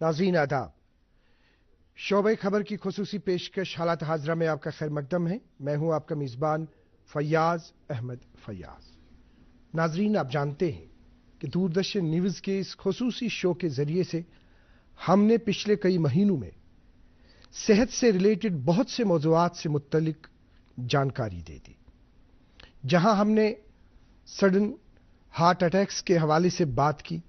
नाज़रीन आदाब, शोबे खबर की खुसूसी पेशकश हालात हाजरा में आपका खैर मकदम है। मैं हूं आपका मेज़बान फैयाज अहमद फैयाज। नाज़रीन, आप जानते हैं कि दूरदर्शन न्यूज़ के इस खुसूसी शो के ज़रिए से हमने पिछले कई महीनों में सेहत से रिलेटेड बहुत से मौज़ूआत से मुत्तलिक जानकारी दे दी। जहां हमने सडन हार्ट अटैक्स के हवाले से बात की,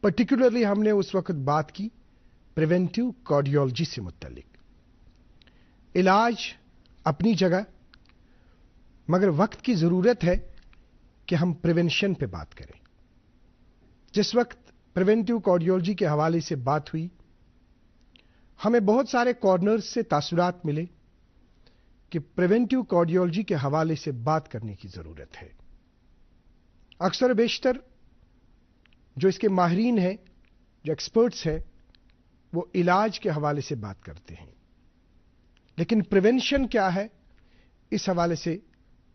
पर्टिकुलरली हमने उस वक्त बात की प्रिवेंटिव कार्डियोलॉजी से मुत्तलिक। इलाज अपनी जगह, मगर वक्त की ज़रूरत है कि हम प्रिवेंशन पे बात करें। जिस वक्त प्रिवेंटिव कार्डियोलॉजी के हवाले से बात हुई, हमें बहुत सारे कॉर्नर्स से तासुरात मिले कि प्रिवेंटिव कार्डियोलॉजी के हवाले से बात करने की ज़रूरत है। अक्सर बेशतर जो इसके माहिरीन हैं, जो एक्सपर्ट्स हैं, वो इलाज के हवाले से बात करते हैं, लेकिन प्रिवेंशन क्या है, इस हवाले से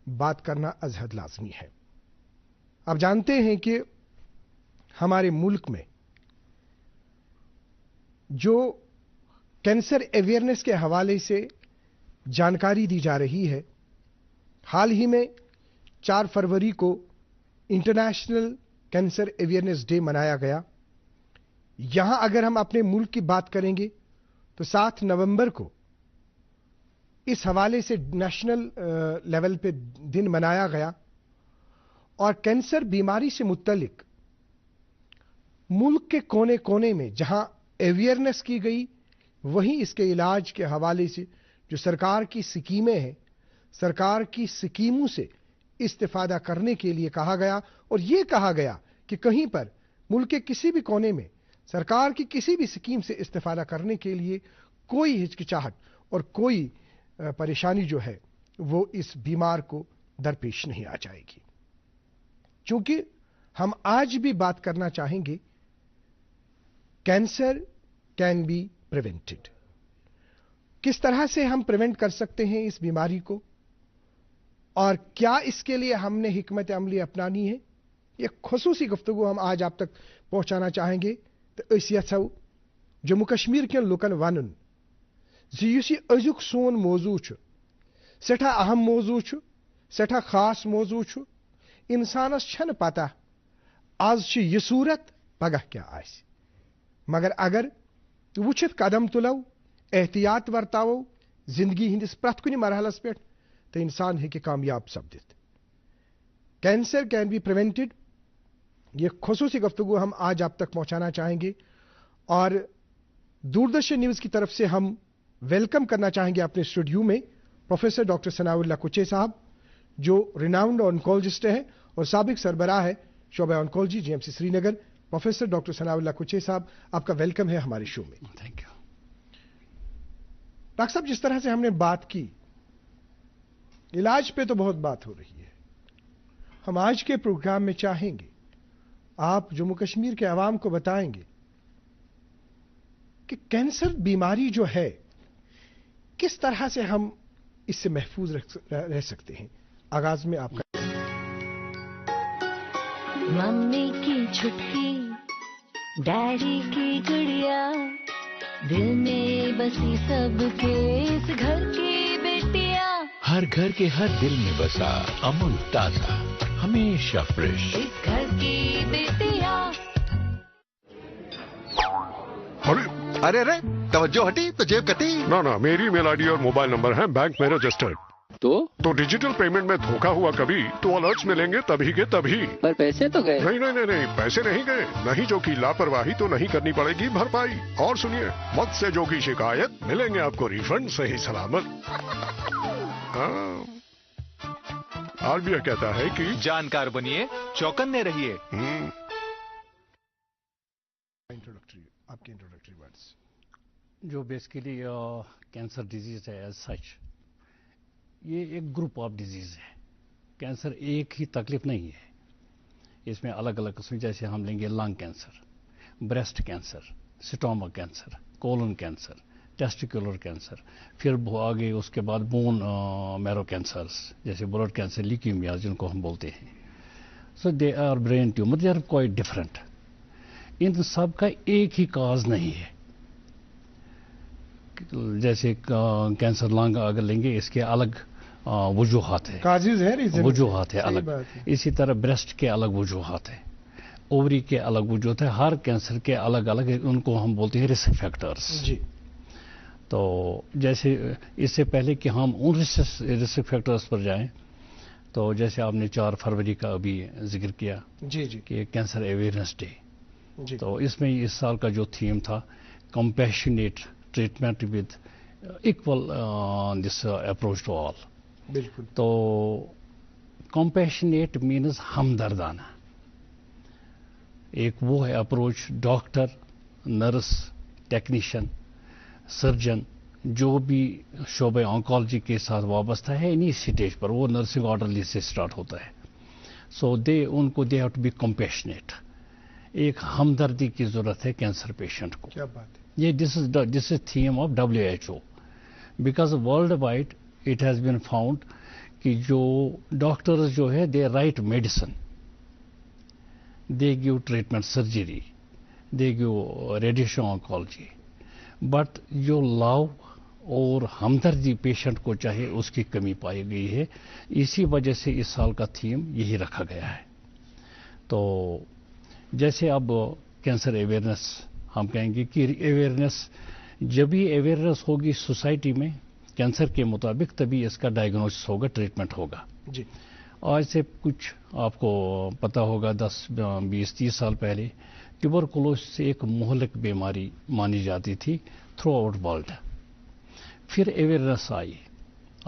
बात करना अज़हद लाज़मी है। आप जानते हैं कि हमारे मुल्क में जो कैंसर अवेयरनेस के हवाले से जानकारी दी जा रही है, हाल ही में 4 फरवरी को इंटरनेशनल कैंसर अवेयरनेस डे मनाया गया। यहां अगर हम अपने मुल्क की बात करेंगे तो 7 नवंबर को इस हवाले से नेशनल लेवल पे दिन मनाया गया और कैंसर बीमारी से मुत्तलिक मुल्क के कोने कोने में जहां अवेयरनेस की गई, वहीं इसके इलाज के हवाले से जो सरकार की स्कीमें हैं, सरकार की स्कीमों से इस्तिफादा करने के लिए कहा गया। और यह कहा गया कि कहीं पर मुल्क के किसी भी कोने में सरकार की किसी भी स्कीम से इस्तिफादा करने के लिए कोई हिचकिचाहट और कोई परेशानी जो है वो इस बीमार को दरपेश नहीं आ जाएगी। चूंकि हम आज भी बात करना चाहेंगे कैंसर कैन बी प्रिवेंटेड, किस तरह से हम प्रिवेंट कर सकते हैं इस बीमारी को और क्या इसके लिए हमने हिकमत अमली अपनानी है। यह खुसूसी गुफ्तगू हम आज आप तक पहुंचाना चाहेंगे। तो इस यथो जम्मू कश्मीर के लुकन वन अजुक सोन मौजू सठा अहम मौजू, सठा खास मौजू। इंसानस छन पता आज यह सूरत पगह क्या आस, मगर अगर वुचित कदम तुलो, एहतियात वर्तावो जिंदगी हिंदिस प्रत कुन मरहलस पे, तो इंसान है कि कामयाब सपदित। कैंसर कैन बी प्रिवेंटेड, यह खुसूसी गुफ्तगू हम आज आप तक पहुंचाना चाहेंगे। और दूरदर्शन न्यूज़ की तरफ से हम वेलकम करना चाहेंगे अपने स्टूडियो में प्रोफेसर डॉक्टर सनाउल्लाह कुचे साहब, जो रिनाउंड ऑन्कोलॉजिस्ट हैं और साबिक सरबराह है शोबे oncology GMC Srinagar. Professor doctor Sanaullah Kuche साहब, आपका वेलकम है हमारे शो में। थैंक यू डॉक्टर साहब, जिस तरह से हमने बात की, इलाज पे तो बहुत बात हो रही है। हम आज के प्रोग्राम में चाहेंगे आप जम्मू कश्मीर के अवाम को बताएंगे कि कैंसर बीमारी जो है, किस तरह से हम इससे महफूज रह सकते हैं। आगाज में आपका। मम्मी की छुटकी, डैडी की गुड़िया, दिल में बसी सबके इस घर की बेटिया। हर घर के हर दिल में बसा अमूल ताजा, हमेशा फ्रेश। इस घर की बेटिया। अरे अरे, तवज्जो हटी तो जेब कटी। ना, मेरी मेल आईडी और मोबाइल नंबर है बैंक में रजिस्टर्ड। तो डिजिटल पेमेंट में धोखा हुआ कभी तो अलर्ट्स मिलेंगे तभी के तभी। पर पैसे तो गए। नहीं, पैसे नहीं गए। नहीं जो की लापरवाही तो नहीं करनी पड़ेगी भरपाई। और सुनिए, मत से जो की शिकायत, मिलेंगे आपको रिफंड सही सलामत। आरबीआई कहता है कि जानकार बनिए, चौकन्ने रहिए। आपके इंट्रोडक्टरी वर्ड्स। जो बेसिकली कैंसर डिजीज है एज सच, ये एक ग्रुप ऑफ डिजीज है। कैंसर एक ही तकलीफ नहीं है, इसमें अलग अलग किस्म, जैसे हम लेंगे lung cancer, breast cancer, stomach cancer, colon cancer, testicular cancer, फिर आगे उसके बाद बोन मैरो कैंसर्स जैसे ब्लड कैंसर, ल्यूकेमिया जिनको हम बोलते हैं। So they are brain tumour, they are quite different. इन सब का एक ही काज नहीं है। जैसे कैंसर लंग अगर लेंगे, इसके अलग वजूहात है, काजिज है, रीजन वजूहात है सही अलग। बात है। इसी तरह ब्रेस्ट के अलग वजूहात है, ओवरी के अलग वजूहत है, हर कैंसर के अलग अलग, उनको हम बोलते हैं रिस्क फैक्टर्स। जी तो जैसे इससे पहले कि हम उन रिस्क फैक्टर्स पर जाएं, तो जैसे आपने 4 फरवरी का अभी जिक्र किया जी जी कि कैंसर अवेयरनेस डे, जी तो इसमें इस साल का जो थीम था compassionate treatment with equal this approach to all. बिल्कुल। तो कंपैशनेट मीन्स हमदर्दाना, एक वो है approach, doctor, nurse, technician, surgeon, जो भी शोबे ऑन्कोलॉजी के साथ वाबस्ता है, इन्हीं स्टेज पर वो नर्सिंग ऑर्डरली से स्टार्ट होता है। सो उनको they have to be compassionate, एक हमदर्दी की जरूरत है कैंसर पेशेंट को। क्या बात है। ये this is theme of WHO, because world wide it has been found कि जो डॉक्टर्स जो है they write medicine, they give treatment surgery, they give radiation oncology, but जो लव और हमदर्दी पेशेंट को चाहे उसकी कमी पाई गई है। इसी वजह से इस साल का थीम यही रखा गया है। तो जैसे अब कैंसर अवेयरनेस, हम कहेंगे कि अवेयरनेस, जब भी अवेयरनेस होगी सोसाइटी में कैंसर के मुताबिक, तभी इसका डायग्नोसिस होगा, ट्रीटमेंट होगा। जी आज से कुछ आपको पता होगा 10, 20, 30 साल पहले ट्यूबरकुलोसिस एक मोहलिक बीमारी मानी जाती थी थ्रू आउट वर्ल्ड। फिर अवेयरनेस आई,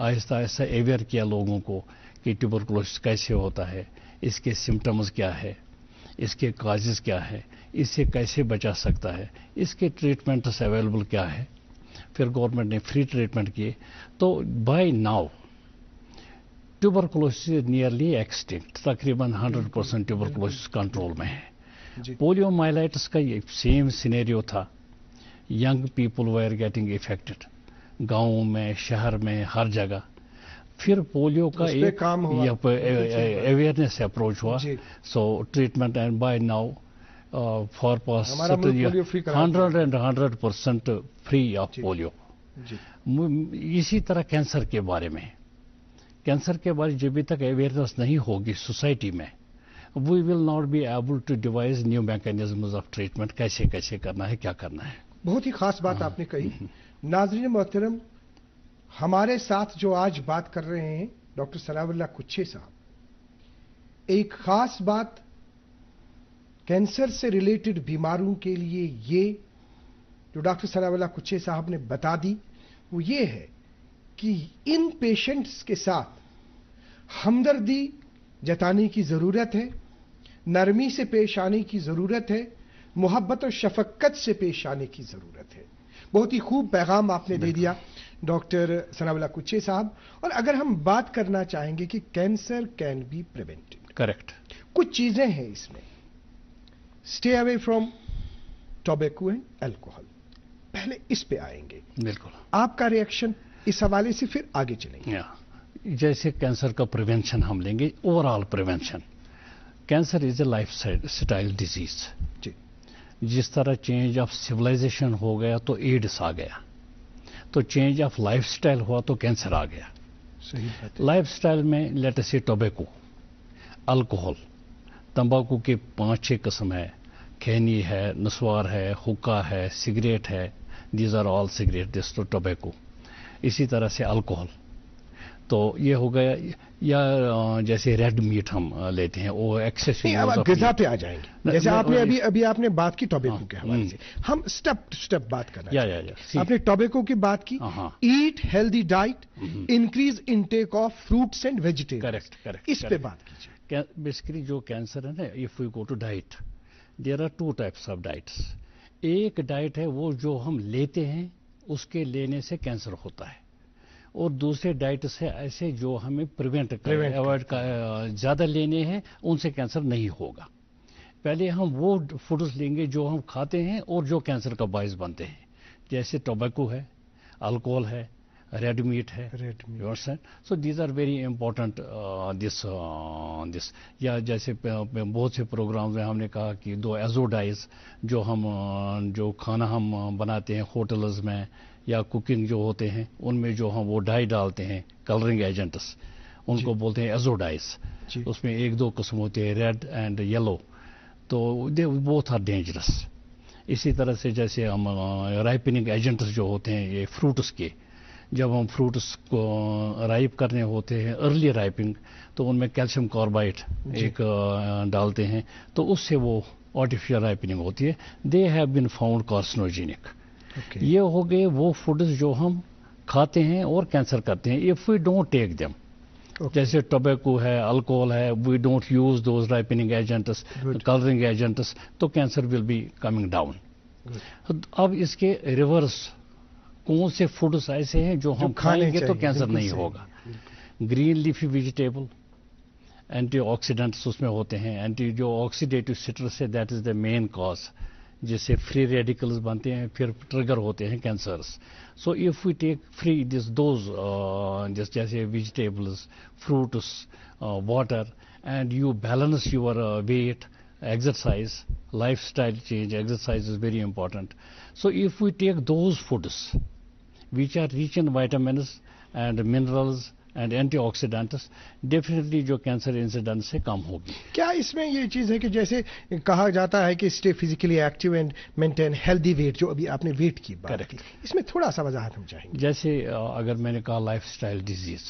आहिस्ता आहिस्ता अवेयर किया लोगों को कि ट्यूबरकुलोसिस कैसे होता है, इसके सिम्टम्स क्या है, इसके काजेस क्या है, इससे कैसे बचा सकता है, इसके ट्रीटमेंट्स अवेलेबल क्या है। फिर गवर्नमेंट ने फ्री ट्रीटमेंट किए। तो by now tuberculosis nearly extinct, तकरीबन 100% ट्यूबरकुलोसिस कंट्रोल में है। जी पोलियोमाइलाइटिस का ये सेम सिनेरियो था, young people were getting affected, गांवों में, शहर में, हर जगह। फिर पोलियो का उस पे एक काम हुआ। अवेयरनेस अप्रोच हुआ। जी। So treatment and by now for pass हमारा मुल्क पोलियो फ्री करा दिया। 100% फ्री ऑफ जी। पोलियो। जी इसी तरह कैंसर के बारे में, कैंसर के बारे में जब भी तक अवेयरनेस नहीं होगी सोसाइटी में, we will not be able to devise new mechanisms of treatment, कैसे कैसे करना है, क्या करना है। बहुत ही खास बात आपने कही। नाज़रीन मोहतरम, हमारे साथ जो आज बात कर रहे हैं डॉक्टर सनाउल्लाह कुच्छे साहब, एक खास बात कैंसर से रिलेटेड बीमारों के लिए ये जो डॉक्टर सनाउल्लाह कुच्छे साहब ने बता दी, वो ये है कि इन पेशेंट्स के साथ हमदर्दी जताने की जरूरत है, नरमी से पेश आने की जरूरत है, मोहब्बत और शफकत से पेश आने की जरूरत है। बहुत ही खूब पैगाम आपने दे दिया डॉक्टर सनाउल्लाह कुच्छे साहब। और अगर हम बात करना चाहेंगे कि cancer can be prevented, correct, कुछ चीजें हैं इसमें। Stay away from tobacco and alcohol, पहले इस पे आएंगे। बिल्कुल। आपका रिएक्शन इस हवाले से, फिर आगे चलेंगे। जैसे कैंसर का प्रिवेंशन हम लेंगे, overall prevention, cancer is a lifestyle disease. जी जिस तरह चेंज ऑफ सिविलाइजेशन हो गया तो एड्स आ गया, तो चेंज ऑफ लाइफ स्टाइल हुआ तो कैंसर आ गया। सही बात है। लाइफ स्टाइल में लेट अस से टोबैको, अल्कोहल, तंबाकू के 5-6 किस्म है, खैनी है, नस्वार है, हुक्का है, सिगरेट है, these are all cigarette, this तो टोबैको। इसी तरह से अल्कोहल, तो ये हो गया। या जैसे रेड मीट हम लेते हैं, वो एक्सेसिव। अब गिज़ा पे आ जाएंगे। जैसे आपने अभी आपने बात की टोबैको के हवाले से, हम स्टेप बात कर रहे हैं। आपने टोबैको की बात की, eat healthy diet, increase intake of fruits and vegetables. Correct, इस पे बात कीजिए। बेसिकली जो कैंसर है ना, if we go to diet, there are 2 types of diets. एक डाइट है वो जो हम लेते हैं, उसके लेने से कैंसर होता है, और दूसरे डाइट से ऐसे जो हमें प्रिवेंट अवॉइड ज्यादा लेने हैं, उनसे कैंसर नहीं होगा। पहले हम वो फूड्स लेंगे जो हम खाते हैं और जो कैंसर का बायस बनते हैं, जैसे टोबैको है, अल्कोहल है, red meat है, Red meat. you understand? So these are very important this या जैसे बहुत से प्रोग्राम्स में हमने कहा कि दो एजोडाइज जो खाना हम बनाते हैं होटल्स में या कुकिंग जो होते हैं उनमें जो हम वो डाई डालते हैं कलरिंग एजेंट्स उनको बोलते हैं एजोडाइज. उसमें एक दो किस्म होते हैं रेड एंड येलो. तो दे बोथ आर डेंजरस. इसी तरह से जैसे हम राइपनिंग एजेंट्स जो होते हैं ये फ्रूट्स के, जब हम फ्रूट्स को राइप करने होते हैं अर्ली राइपिंग तो उनमें कैल्शियम कार्बाइड एक डालते हैं तो उससे वो आर्टिफिशियल राइपनिंग होती है. They have been found carcinogenic. ये हो गए वो फूड्स जो हम खाते हैं और कैंसर करते हैं if we don't take them. जैसे टोबैको है, अल्कोहल है, we don't use those ripening agents, colouring agents, तो cancer will be coming down. अब इसके रिवर्स कौन से फूड्स ऐसे हैं जो हम खाएंगे तो कैंसर नहीं होगा? ग्रीन लीफी वेजिटेबल, एंटीऑक्सीडेंट्स उसमें होते हैं. एंटी जो ऑक्सीडेटिव स्ट्रेस है that is the main cause जिससे फ्री रेडिकल्स बनते हैं फिर ट्रिगर होते हैं cancers. So if we take free those जैसे vegetables, fruits, water and you balance your weight, exercise, lifestyle change, exercise is very important. So if we take those foods which are rich in vitamins and minerals and antioxidants, definitely जो cancer incidence से कम होगी. क्या इसमें ये चीज़ है कि जैसे कहा जाता है कि stay physically active and maintain healthy weight, जो अभी आपने वेट की बात की, इसमें थोड़ा सा वजाहत हम चाहेंगे. जैसे अगर मैंने कहा lifestyle disease,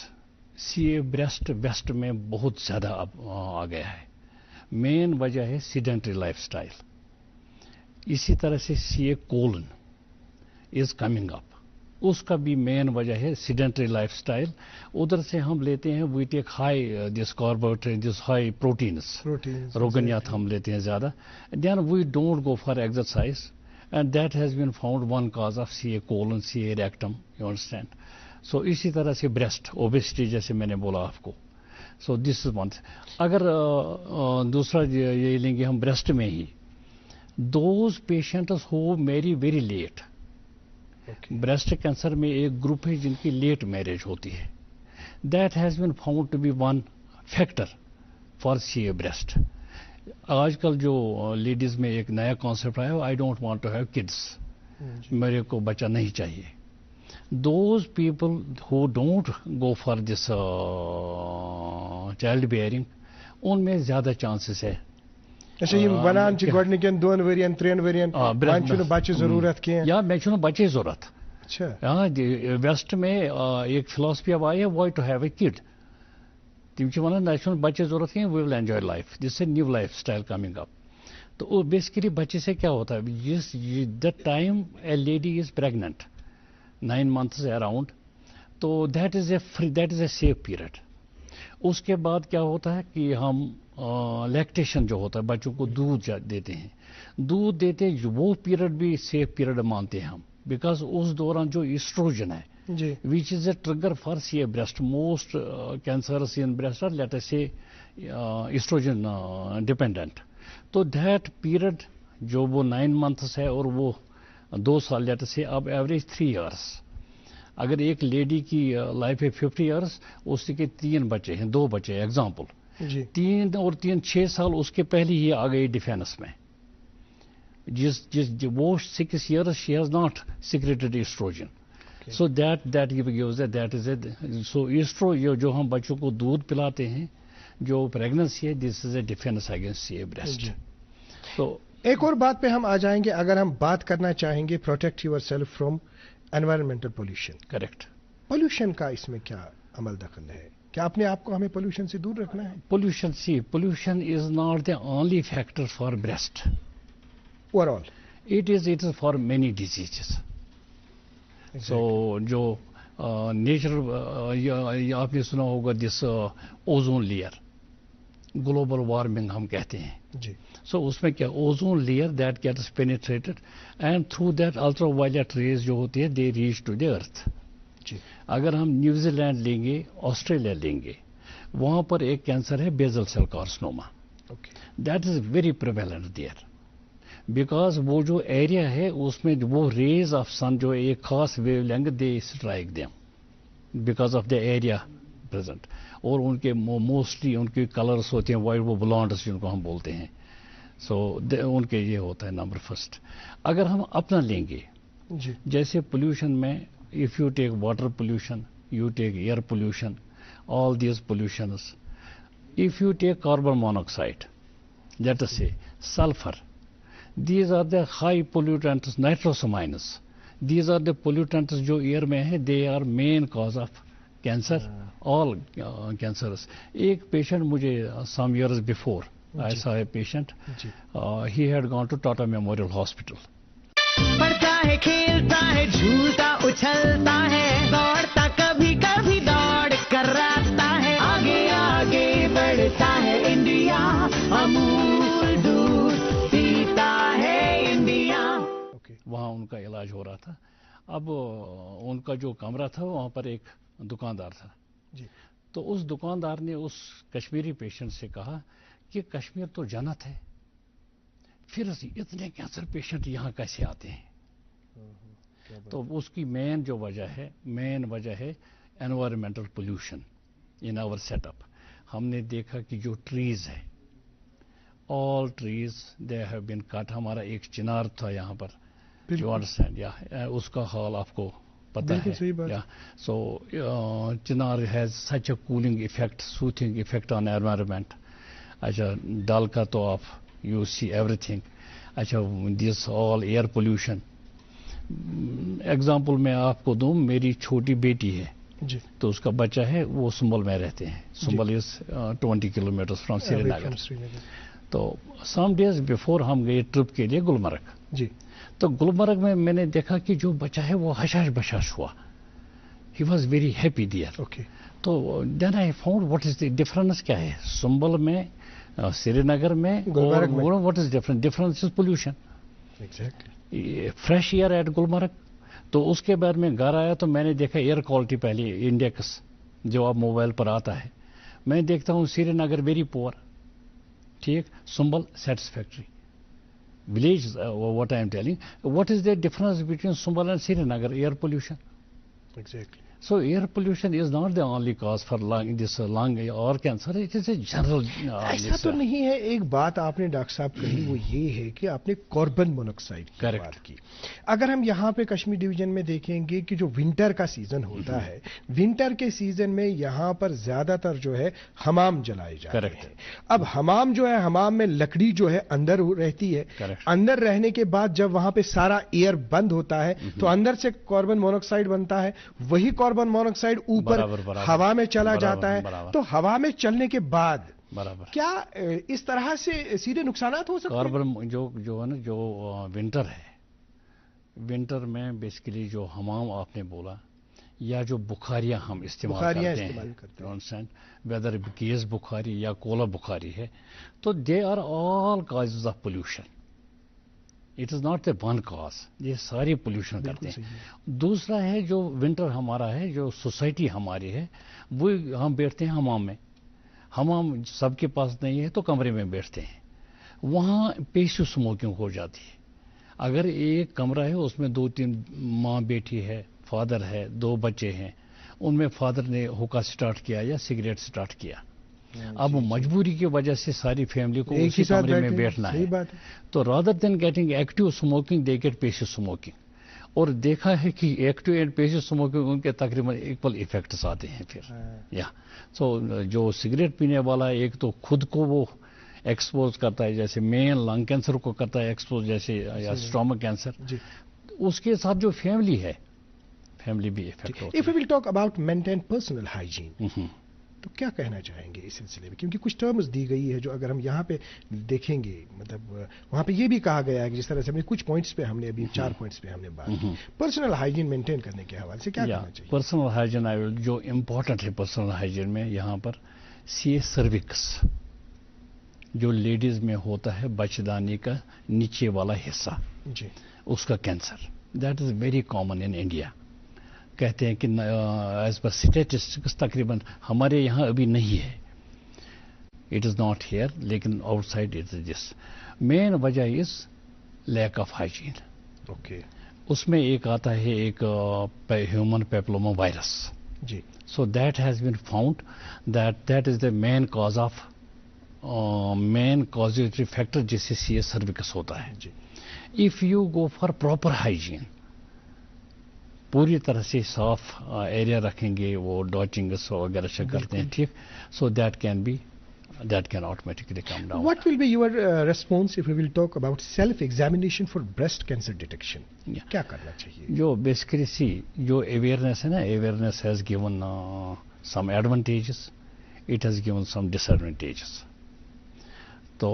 CA breast west में बहुत ज़्यादा अब आ गया है. मेन वजह है सीडेंटरी लाइफस्टाइल. इसी तरह से CA colon is coming up, उसका भी मेन वजह है सीडेंटरी लाइफस्टाइल. उधर से हम लेते हैं we take high this carbohydrate, this high proteins, रोगनियात हम लेते हैं ज़्यादा. Then we don't go for exercise and that has been found one cause of CA colon, CA rectum, you understand. So इसी तरह से ब्रेस्ट ओबेसिटी जैसे मैंने बोला आपको. So this is one. अगर दूसरा ये लेंगे हम ब्रेस्ट में ही, those patients who marry very late. Breast cancer में एक ग्रुप है जिनकी लेट मैरिज होती है. That has been found to be one factor for CA breast. आजकल जो लेडीज में एक नया कॉन्सेप्ट आया है, I don't want to have kids, मेरे को बच्चा नहीं चाहिए. Those people who don't go for this child bearing, उनमें ज्यादा चांसेस है. अच्छा, ये बनान ची गॉडनिकन 2 वेरिएंट 3 वेरिएंट बांचुन बच्चे जरूरत के हैं या मैं बच्चे जरूरत. अच्छा, हाँ, वेस्ट में एक फिलॉसफी अब आई है, why to have a kid. तिम ची वनान नेशनल बच्चे जरूरत के, we will enjoy life, this is new lifestyle coming up. तो बेसिकली बच्चे से क्या होता है, the time a lady is pregnant 9 months around, तो that is a safe period. उसके बाद क्या होता है कि हम लैक्टेशन जो होता है, बच्चों को दूध देते हैं. दूध देते वो पीरियड भी सेफ पीरियड मानते हैं हम, बिकॉज उस दौरान जो एस्ट्रोजन है which is a trigger for CA breast. Most cancers in breast are let us से एस्ट्रोजन डिपेंडेंट. तो दैट पीरियड जो वो 9 months है और वो 2 साल लेटर से अब एवरेज 3 years. अगर एक लेडी की लाइफ है 50 years, उसके 3 बच्चे हैं, 2 बच्चे एग्जाम्पल, 3 और 3 6 साल उसके पहले ही आ गई डिफेंस में. वो 6 years she has not secreted estrogen. So that gives that is a. So एस्ट्रो जो हम बच्चों को दूध पिलाते हैं, जो प्रेगनेंसी है, this is a defence against CA breast. तो एक और बात पे हम आ जाएंगे. अगर हम बात करना चाहेंगे protect your self from environmental pollution. Correct. Pollution का इसमें क्या अमल दखल है? क्या अपने आप को हमें पोल्यूशन से दूर रखना है? Pollution is not the only factor for breast. Overall it is for many diseases. So जो नेचर आपने सुना होगा this ozone layer, global warming हम कहते हैं जी. सो उसमें क्या, ozone layer that gets penetrated and through that ultraviolet rays जो होती है they reach to the earth. अगर हम न्यूजीलैंड लेंगे, ऑस्ट्रेलिया लेंगे, वहां पर एक कैंसर है basal cell carcinoma. That is very prevalent there, because वो जो एरिया है उसमें वो रेज ऑफ सन जो एक खास wavelength they strike them. Because of the area present, और उनके मोस्टली उनके कलर्स होते हैं वाइट, वो ब्लॉन्ड्स जिनको हम बोलते हैं. सो उनके ये होता है नंबर फर्स्ट. अगर हम अपना लेंगे जी, जैसे पोल्यूशन में, if you take water pollution, you take air pollution, all these pollutions, if you take carbon monoxide, let us say sulfur, these are the high pollutants, nitrosamines, these are the pollutants जो air में है, they are main cause of cancer, all cancers. एक patient मुझे some years before, I saw a patient, he had gone to Tata Memorial Hospital. पढ़ता है, खेलता है, झूलता उछलता है, दौड़ता कभी कभी दौड़ कर आता है, आगे आगे बढ़ता है इंडिया, अमूल दूध पीता है इंडिया. वहाँ उनका इलाज हो रहा था. अब उनका जो कमरा था वहाँ पर एक दुकानदार था जी. तो उस दुकानदार ने उस कश्मीरी पेशेंट से कहा कि कश्मीर तो जन्नत है, फिर इतने कैंसर पेशेंट यहाँ कैसे आते हैं. तो उसकी मेन वजह है environmental pollution in our setup. हमने देखा कि जो ट्रीज है, all trees they have been cut. हमारा एक चिनार था यहाँ पर, यू अंडरस्टैंड, या उसका हाल आपको पता है. या so chinar has such a cooling effect, soothing effect on environment. अच्छा, डल का तो आप यू सी एवरीथिंग. अच्छा, this all air pollution. Example मैं आपको दूं, मेरी छोटी बेटी है जी, तो उसका बच्चा है, वो सुंबल में रहते हैं. Sumbal is 20 kilometre from Srinagar. तो सम डेज बिफोर हम गए ट्रिप के लिए गुलमर्ग जी. तो गुलमर्ग में मैंने देखा कि जो बच्चा है वो हशाश बशाश हुआ. He was very happy there. Okay. तो then I found what is the difference, क्या है सुंबल में, श्रीनगर में, गुलमर्ग में. What is difference is pollution. Exactly. Fresh air at Gulmarg. तो उसके बाद में घर आया तो मैंने देखा एयर क्वालिटी, पहले इंडेक्स जो अब मोबाइल पर आता है, मैं देखता हूँ श्रीनगर वेरी पुअर, ठीक, Sumbal satisfactory. Village what I am telling, what is the difference between Sumbal and Srinagar? Air pollution. Exactly. So air pollution is not the only cause for lung or cancer. It is a general. ऐसा तो नहीं है. एक बात आपने doctor साहब कही, वो ये है कि आपने कार्बन मोनोक्साइड की बात की. अगर हम यहाँ पे कश्मीर डिवीजन में देखेंगे कि जो विंटर का सीजन होता है, विंटर के सीजन में यहाँ पर ज्यादातर जो है हमाम जलाए जाते हैं. अब हमाम जो है, हमाम में लकड़ी जो है अंदर रहती है. अंदर रहने के बाद जब वहां पे सारा एयर बंद होता है तो अंदर से कार्बन मोनोक्साइड बनता है. वही कार्बन मोनोक्साइड ऊपर हवा में चला जाता है. तो हवा में चलने के बाद क्या इस तरह से सीधे नुकसानात हो सकते हैं? कार्बन जो है ना, जो विंटर है, विंटर में बेसिकली जो हमाम आपने बोला, या जो बुखारियां हम इस्तेमाल करते हैं, वेदर गैस बुखारी या कोला बुखारी है, तो they are all causes of pollution. It is not the one cause, ये सारी पोल्यूशन करते हैं. दूसरा है जो विंटर हमारा है, जो सोसाइटी हमारी है, वो हम बैठते हैं हमाम में. हमाम सबके पास नहीं है तो कमरे में बैठते हैं. वहाँ पेशु स्मोकिंग हो जाती है. अगर एक कमरा है उसमें 2-3 माँ बेटी है, फादर है, 2 बच्चे हैं, उनमें फादर ने हुक्का स्टार्ट किया या सिगरेट स्टार्ट किया. अब मजबूरी की वजह से सारी फैमिली को उसी कमरे में बैठना है. तो rather than getting active smoking they get passive smoking. और देखा है कि एक्टिव एंड पैसिव स्मोकिंग उनके तकरीबन इक्वल इफेक्ट्स आते हैं फिर. या सो जो सिगरेट पीने वाला एक तो खुद को वो एक्सपोज करता है, जैसे मेन लंग कैंसर को करता है एक्सपोज, जैसे या स्टोमक कैंसर. उसके साथ जो फैमिली है, फैमिली भी इफेक्ट होती है. If we will talk about maintain personal hygiene, तो क्या कहना चाहेंगे इस सिलसिले में? क्योंकि कुछ टर्म्स दी गई है जो अगर हम यहाँ पे देखेंगे, मतलब वहाँ पे ये भी कहा गया है कि जिस तरह से हमने कुछ पॉइंट्स पे हमने अभी 4 पॉइंट्स पे हमने बात की, पर्सनल हाइजीन मेंटेन करने के हवाले से क्या करना चाहिए? पर्सनल हाइजीन जो इम्पोर्टेंट है पर्सनल हाइजीन में, यहाँ पर सर्विक्स जो लेडीज में होता है, बच्चेदानी का नीचे वाला हिस्सा जी, उसका cancer, that is very common in India. कहते हैं कि एज पर स्टैटिस्टिक्स तकरीबन हमारे यहाँ अभी नहीं है. इट इज नॉट हियर, लेकिन outside it is this. Main वजह is lack of hygiene. Okay. उसमें एक आता है एक ह्यूमन पेपलोमा वायरस. जी. So that has been found that is the main cause of main causatory factor जिससे CS cervix होता है. जी. If you go for proper hygiene, पूरी तरह से साफ एरिया रखेंगे, वो डॉचिंग वगैरह से करते हैं, ठीक, so that can automatically come down. What will be your response if we will talk about self-examination for breast cancer detection? Yeah. क्या करना चाहिए? जो basically जो awareness है ना, awareness has given some advantages, it has given some disadvantages. तो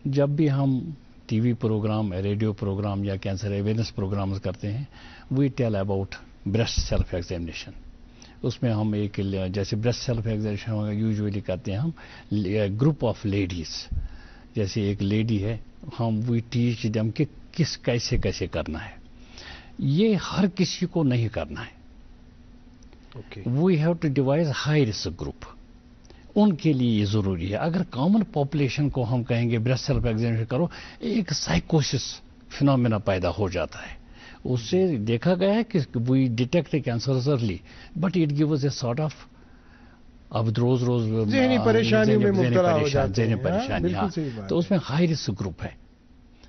जब भी हम टीवी प्रोग्राम, रेडियो प्रोग्राम या कैंसर अवेयरनेस प्रोग्राम्स करते हैं, we tell about breast self examination. उसमें हम एक जैसे ब्रेस्ट सेल्फ एग्जामिनेशन यूजुअली करते हैं हम ग्रुप ऑफ लेडीज, जैसे एक लेडी है, हम वी टीच देम कि किस कैसे कैसे करना है. ये हर किसी को नहीं करना है. We have to devise high risk group, उनके लिए ये जरूरी है. अगर कॉमन पॉपुलेशन को हम कहेंगे ब्रेस्ट सेल्फ एग्जामिनेशन करो, एक साइकोसिस फिनोमेना पैदा हो जाता है. उससे देखा गया है कि we detect cancer early, but it gives a sort of अब रोज ज़हनी परेशानियों में मुब्तला हो जाते हैं. परेशानी. तो उसमें हाई रिस्क ग्रुप है.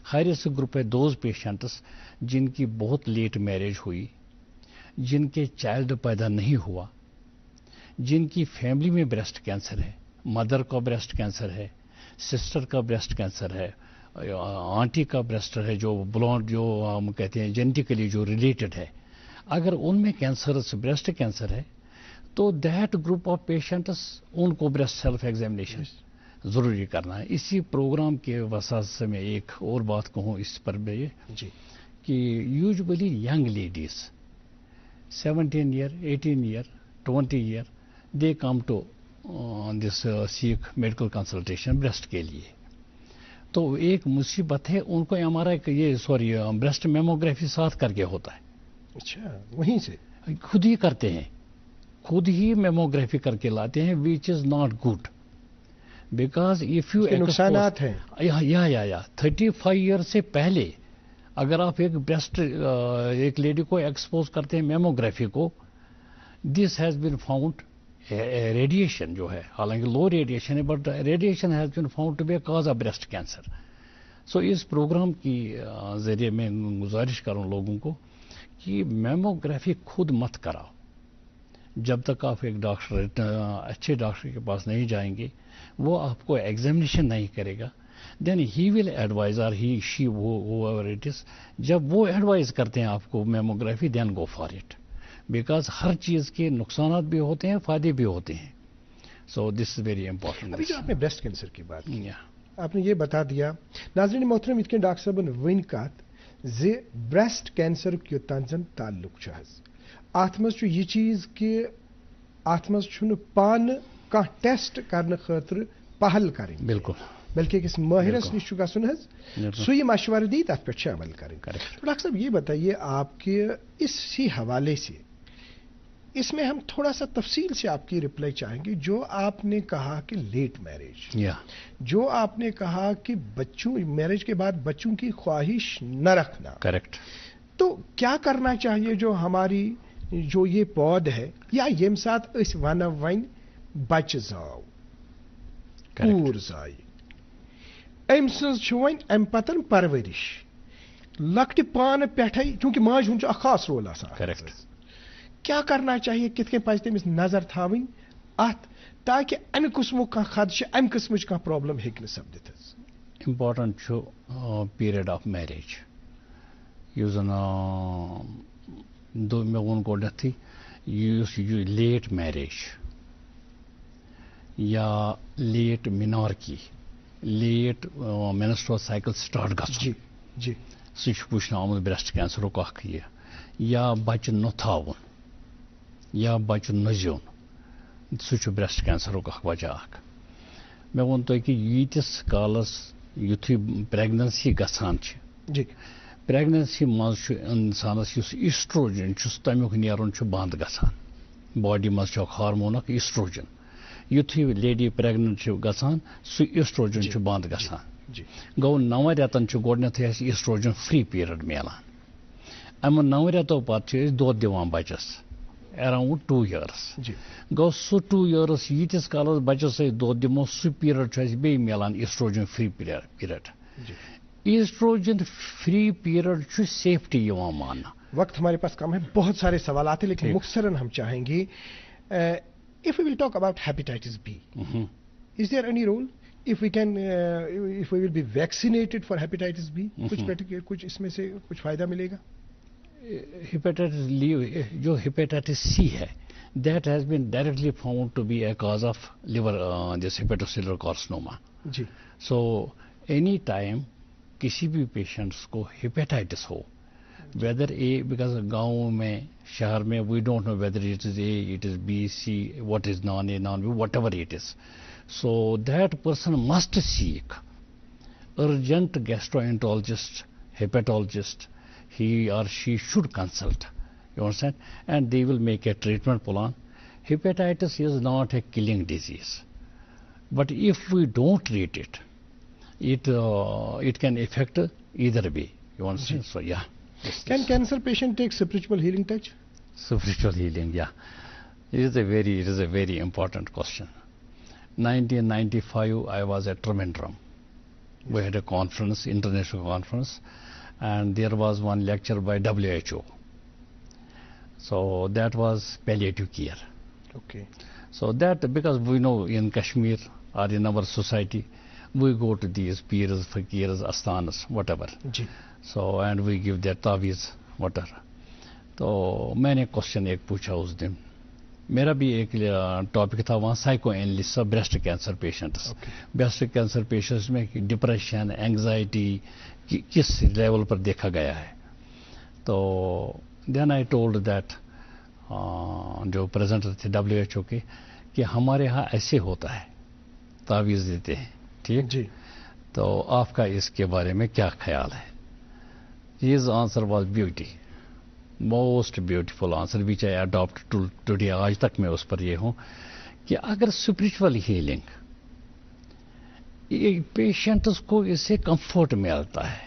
हाई रिस्क ग्रुप है दोज पेशेंट्स जिनकी बहुत लेट मैरिज हुई, जिनके चाइल्ड पैदा नहीं हुआ, जिनकी फैमिली में ब्रेस्ट कैंसर है, मदर का ब्रेस्ट कैंसर है, सिस्टर का ब्रेस्ट कैंसर है, आंटी का ब्रेस्ट है, जो ब्लॉन्ड जो हम कहते हैं जेनेटिकली जो रिलेटेड है. अगर उनमें कैंसर ब्रेस्ट कैंसर है तो दैट ग्रुप ऑफ पेशेंट्स उनको ब्रेस्ट सेल्फ एग्जामिनेशन जरूरी करना है. इसी प्रोग्राम के वजह से मैं एक और बात कहूँ इस पर भी कि usually young ladies 17 year, 18 year, 20 year they come to this seek medical consultation breast के लिए. तो एक मुसीबत है, उनको MRI ये ब्रेस्ट मेमोग्राफी साथ करके होता है. अच्छा, वहीं से खुद ही करते हैं, खुद ही मेमोग्राफी करके लाते हैं, which is not good because if you नुकसानात हैं. या 35 ईयर से पहले अगर आप एक ब्रेस्ट एक लेडी को एक्सपोज करते हैं मेमोग्राफी को, this has been found radiation जो है, हालांकि लो रेडिएशन है, but radiation has been found to be cause of breast cancer. So इस प्रोग्राम की जरिए मैं गुजारिश करूं लोगों को कि मेमोग्राफी खुद मत कराओ जब तक आप एक डॉक्टर अच्छे डॉक्टर के पास नहीं जाएंगे, वो आपको एग्जामिनेशन नहीं करेगा. देन ही विल एडवाइज और ही शी वो इट इज, जब वो एडवाइज करते हैं आपको mammography, then go for it, because हर चीज के नुकसान भी होते हैं, फायदे भी होते हैं. सो दिस इज वेरी इंपॉर्टेंट. अभी जो आपने ब्रेस्ट कैंसर की बात की, आपने ये बता दिया, नाज़रीन मोहतरम इत डॉक्टर साहब वन कत जे ब्रेस्ट कैंसर योतान जन ताल्लुक अत मज यह चीज कि अत मज पान कह टेस्ट करने खतर पहल करें, बिल्कुल, बल्कि अकिस माहिरस निश गन सू यह मशवर दी तथ पे अमल करें. तो डॉक्टर साहब ये बताइए, आपके इसी हवाले से इसमें हम थोड़ा सा तफसील से आपकी रिप्लाई चाहेंगे. जो आपने कहा कि लेट मैरिज, जो आपने कहा कि बच्चों मैरिज के बाद बच्चों की ख्वाहिश न रखना, करेक्ट, तो क्या करना चाहिए जो हमारी जो ये पौध है या यम साथ इस वन वन बच जाओ पूर जाए अम वन अम पतन परवरिश लकट पान पे, चूंकि माज हूं खास रोल आसान, करेक्ट, क्या करना चाहिए, कित पज तमिस नजर थावन अत ताकि अमि किस्मु कह खदश अमि किस्मच कह प्रॉब्लम हेक सपदित. इम्पॉर्टेंट पीरियड ऑफ मैरिज युस जन मे वोन गोडनेथी युस लेट मैरिज या late menarche, late menstrual cycle start गछुन, जी सह वुचन आमुत ब्रेस्ट कैंसर यह, या बच्चे न थावन या बच्चे न जोन, सह ब्रेस्ट कैंसर वजह. मे वो तुम कि यीतिस कालस युथु प्रेगनेंसी गसान, प्रेगनेंसी मज इंसानस ईस्ट्रोजन तमुक नेरुन बंद गसान, बॉडी मज हार्मोन ईस्ट्रोजन, युथु लेडी प्रेगनेंट गसान सह ईस्ट्रोजन बंद गसान. गो 9 रेतन गोडनेथ ईस्ट्रोजन फ्री पीरियड मिलान. अमो 9 रेतो पे दोद दिवान बचस around 2 years. G Goes so 2 years, yitis kalas bachas say do dimo period choice be melan estrogen free period. G Estrogen free period چھ safety یوان ماننا. وقت ہمارے پاس کم ہے، بہت سارے سوالات ہیں لیکن ٹھیک. مختصراً ہم چاہیں گے if we will talk about hepatitis B, is there any role if we can if we will be vaccinated for hepatitis B? کچھ اس میں سے کچھ فائدہ ملے گا؟ Hepatitis جو hepatitis C ہے that has been directly found to be a cause of liver this hepatocellular carcinoma. G So any time کسی بھی پیشنٹس کو hepatitis who whether A because گاؤں میں شہر میں we don't know whether it is A, it is B, C, what is non-A, non-B, whatever it is. So that person must seek urgent gastroenterologist, hepatologist. He or she should consult. You understand? And they will make a treatment plan. Hepatitis is not a killing disease. But if we don't treat it, it can affect either way. You understand? So yeah. Can cancer patient take spiritual healing touch? Spiritual healing, yeah. It is a very important question. 1995, I was at Trivandrum. We had a conference, international conference, and there was one lecture by WHO. So that was palliative care. Okay. So that, because we know in Kashmir or in our society, we go to these peers, fakirs, asthanas, whatever. G So, and we give their taviz, whatever. تو میں نے question ایک پوچھا اس دن، میرا بھی ایک topic تھا وہاں psycho analyst of breast cancer patients. Breast cancer patients میں ڈپریشن، اینگزائٹی کس لیول پر دیکھا گیا ہے. تو دین آئی ٹولڈ دیٹ جو پریزنٹر تھے WHO کے کہ ہمارے ہاں ایسے ہوتا ہے، تعویذ دیتے ہیں، ٹھیک جی تو آپ کا اس کے بارے میں کیا خیال ہے؟ His answer was beauty. Most beautiful answer which I adopt today. آج تک میں اس پر یہ ہوں کہ اگر اسپرچل ہیلنگ پیشنٹس کو اس سے کمفرٹ ملتا ہے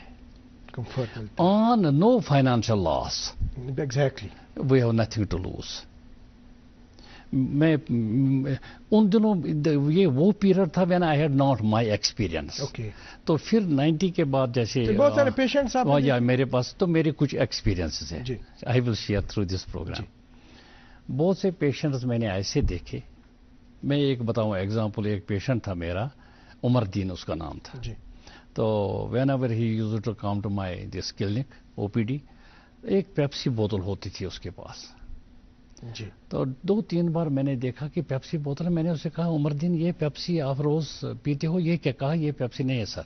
کمفرٹ ملتا آن نو فائنینشیل لاس، ہے. Exactly. We have nothing to lose. میں ان دنوں یہ وہ پیریڈ تھا when I had not my experience. Okay. تو پھر 90 کے بعد جیسے بہت سارے پیشنٹس آپ یا میرے پاس تو میرے کچھ ایکسپیرئنسز ہیں. جی I will share through this programme. بہت سے پیشنٹس میں نے ایسے دیکھے. میں ایک بتاؤں ایگزامپل، ایک پیشنٹ تھا میرا، عمر دین اس کا نام تھا. جی تو whenever he used to come to my this clinic OPD، ایک پیپسی بوتل ہوتی تھی اس کے پاس. جی تو 2-3 بار میں نے دیکھا کہ پیپسی بوتل، میں نے اسے کہا عمر دین یہ پیپسی آپ روز پیتے ہو؟ یہ کیا؟ کہا یہ پیپسی نہیں ہے سر.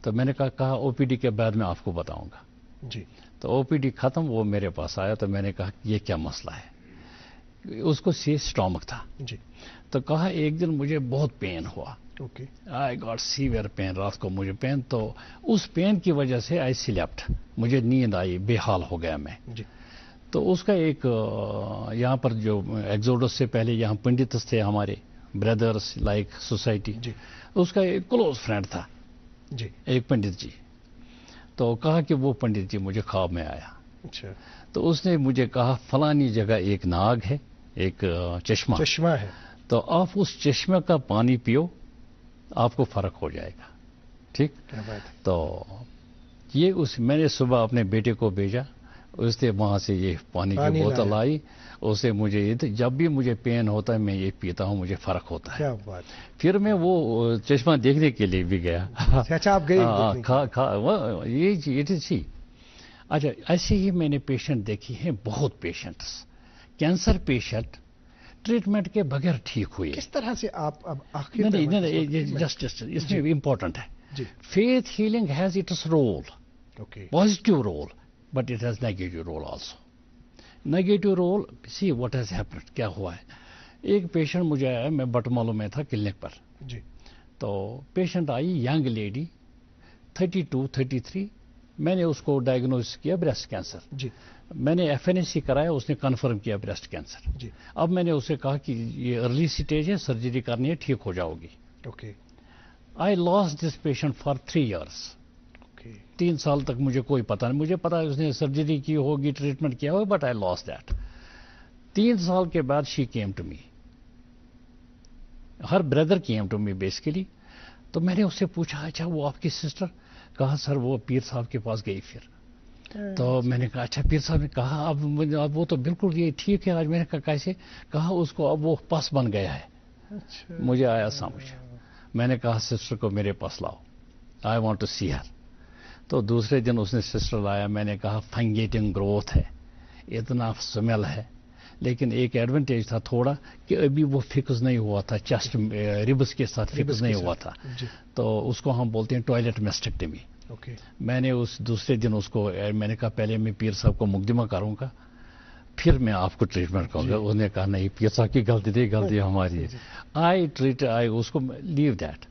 تو میں نے کہا OPD کے بعد میں آپ کو بتاؤں گا. جی تو OPD ختم، وہ میرے پاس آیا تو میں نے کہا یہ کیا مسئلہ ہے؟ اس کو سی اسٹامک تھا. جی تو کہا ایک دن مجھے بہت پین ہوا. Okay. I got severe pain, رات کو مجھے پین، تو اس پین کی وجہ سے آئی سلیپٹ، مجھے نیند آئی، بے حال ہو گیا میں. جی تو اس کا ایک یہاں پر جو ایگزوڈس سے پہلے یہاں پنڈتس تھے ہمارے بردرس لائک سوسائٹی، جی اس کا ایک کلوز فرینڈ تھا جی ایک پنڈت جی. تو کہا کہ وہ پنڈت جی مجھے خواب میں آیا. اچھا. تو اس نے مجھے کہا فلانی جگہ ایک ناگ ہے، ایک چشمہ ہے، تو آپ اس چشمے کا پانی پیو، آپ کو فرق ہو جائے گا. ٹھیک. کیا بات ہے. تو یہ میں نے صبح اپنے بیٹے کو بھیجا، اس نے وہاں سے یہ پانی کی بوتل آئی، اسے مجھے جب بھی مجھے پین ہوتا ہے میں یہ پیتا ہوں، مجھے فرق ہوتا ہے. کیا بات. پھر میں وہ چشمہ دیکھنے کے لیے بھی گیا. اچھا آپ گئے؟ یہ تھی. اچھا ایسے ہی میں نے پیشنٹ دیکھی ہیں، بہت پیشنٹس کینسر پیشنٹ ٹریٹمنٹ کے بغیر ٹھیک ہوئے. کس طرح سے آپ اب آخر جسٹ اس میں امپورٹنٹ ہے. جی faith healing has its role, okay, positive role, but it has negative role also. Negative role, see what has happened, کیا ہوا ہے. ایک پیشنٹ مجھے آیا، میں بٹمالو میں تھا کلینک پر. جی. تو پیشنٹ آئی، ینگ لیڈی، 32-33. میں نے اس کو ڈائگنوز کیا بریسٹ کینسر. جی. میں نے FNAC کرایا، اس نے کنفرم کیا بریسٹ کینسر. جی. اب میں نے اسے کہا کہ یہ ارلی سٹیج ہے، سرجری کرنی ہے، ٹھیک ہو جاؤ گی. Okay. I last this patient for 3 years. 3 سال تک مجھے کوئی پتا نہیں. مجھے پتا ہے اس نے سرجری کی ہوگی، ٹریٹمنٹ کیا ہوگا، بٹ آئی لاسٹ دیٹ. 3 साल के बाद she came to me, her brother came to me basically. तो मैंने उससे पूछा, अच्छा वो आपकी सिस्टर? कहा सर वो पीर साहब के पास गई फिर. तो मैंने कहा अच्छा. पीर साहब ने कहा अब वो तो बिल्कुल ये ठीक है. आज मैंने कहा कैसे? कहा उसको अब वो पास बन गया है. मुझे आया समझ. मैंने कहा सिस्टर को मेरे पास लाओ, आई वांट टू सी हर. तो दूसरे दिन उसने सिस्टर लाया. मैंने कहा फंगेटिंग ग्रोथ है, इतना स्मेल है, लेकिन एक एडवांटेज था थोड़ा कि अभी वो फिक्स नहीं हुआ था, चेस्ट रिब्स के साथ फिक्स नहीं हुआ था. तो उसको हम बोलते हैं टॉयलेट मेस्टेक्टमी. मैंने उस दूसरे दिन उसको मैंने कहा पहले मैं पीर साहब को मुकदमा करूंगा, फिर मैं आपको ट्रीटमेंट करूंगा. उसने कहा नहीं, पीर साहब की गलती थी, गलती हमारी है. आई उसको लीव दैट.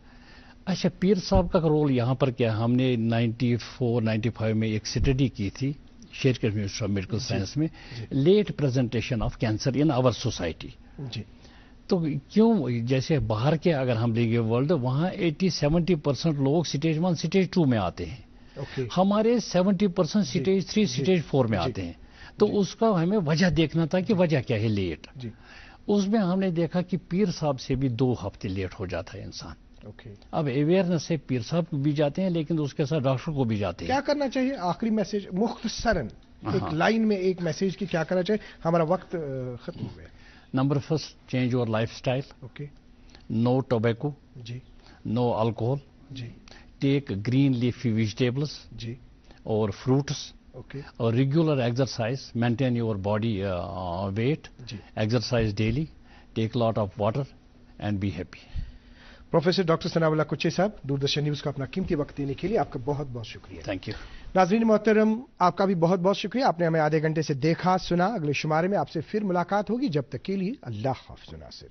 अच्छा, पीर साहब का रोल यहाँ पर क्या? हमने 94-95 में एक स्टडी की थी Sher Kashmir institute of medical science में, late presentation of cancer in our society. तो क्यों, जैसे बाहर के अगर हम लेंगे वर्ल्ड, वहाँ 80-70% लोग स्टेज 1 स्टेज 2 में आते हैं. हमारे 70% स्टेज 3 स्टेज 4 में आते हैं. तो उसका हमें वजह देखना था कि वजह क्या है लेट. उसमें हमने देखा कि पीर साहब से भी 2 हफ्ते लेट हो जाता है इंसान. अब अवेयरनेस से पीर साहब भी जाते हैं, लेकिन उसके साथ डॉक्टर को भी जाते हैं. क्या करना चाहिए? आखिरी मैसेज मुख्तसरन एक लाइन में, एक मैसेज की क्या करना चाहिए? हमारा वक्त खत्म हो गया. Number first, change your lifestyle. No tobacco, no alcohol, take green leafy vegetables और फ्रूट्स, और regular exercise, maintain your body weight, exercise daily, take lot of water and be happy. Professor doctor Sanaullah Kuchi sahab, Doordarshan news को अपना कीमती वक्त देने के लिए आपका बहुत बहुत शुक्रिया. Thank you. नाज़रीन मोहतरम, आपका भी बहुत बहुत शुक्रिया. आपने हमें आधे घंटे से देखा सुना. अगले शुमारे में आपसे फिर मुलाकात होगी. जब तक के लिए अल्लाह हाफ़िज़ नासिर.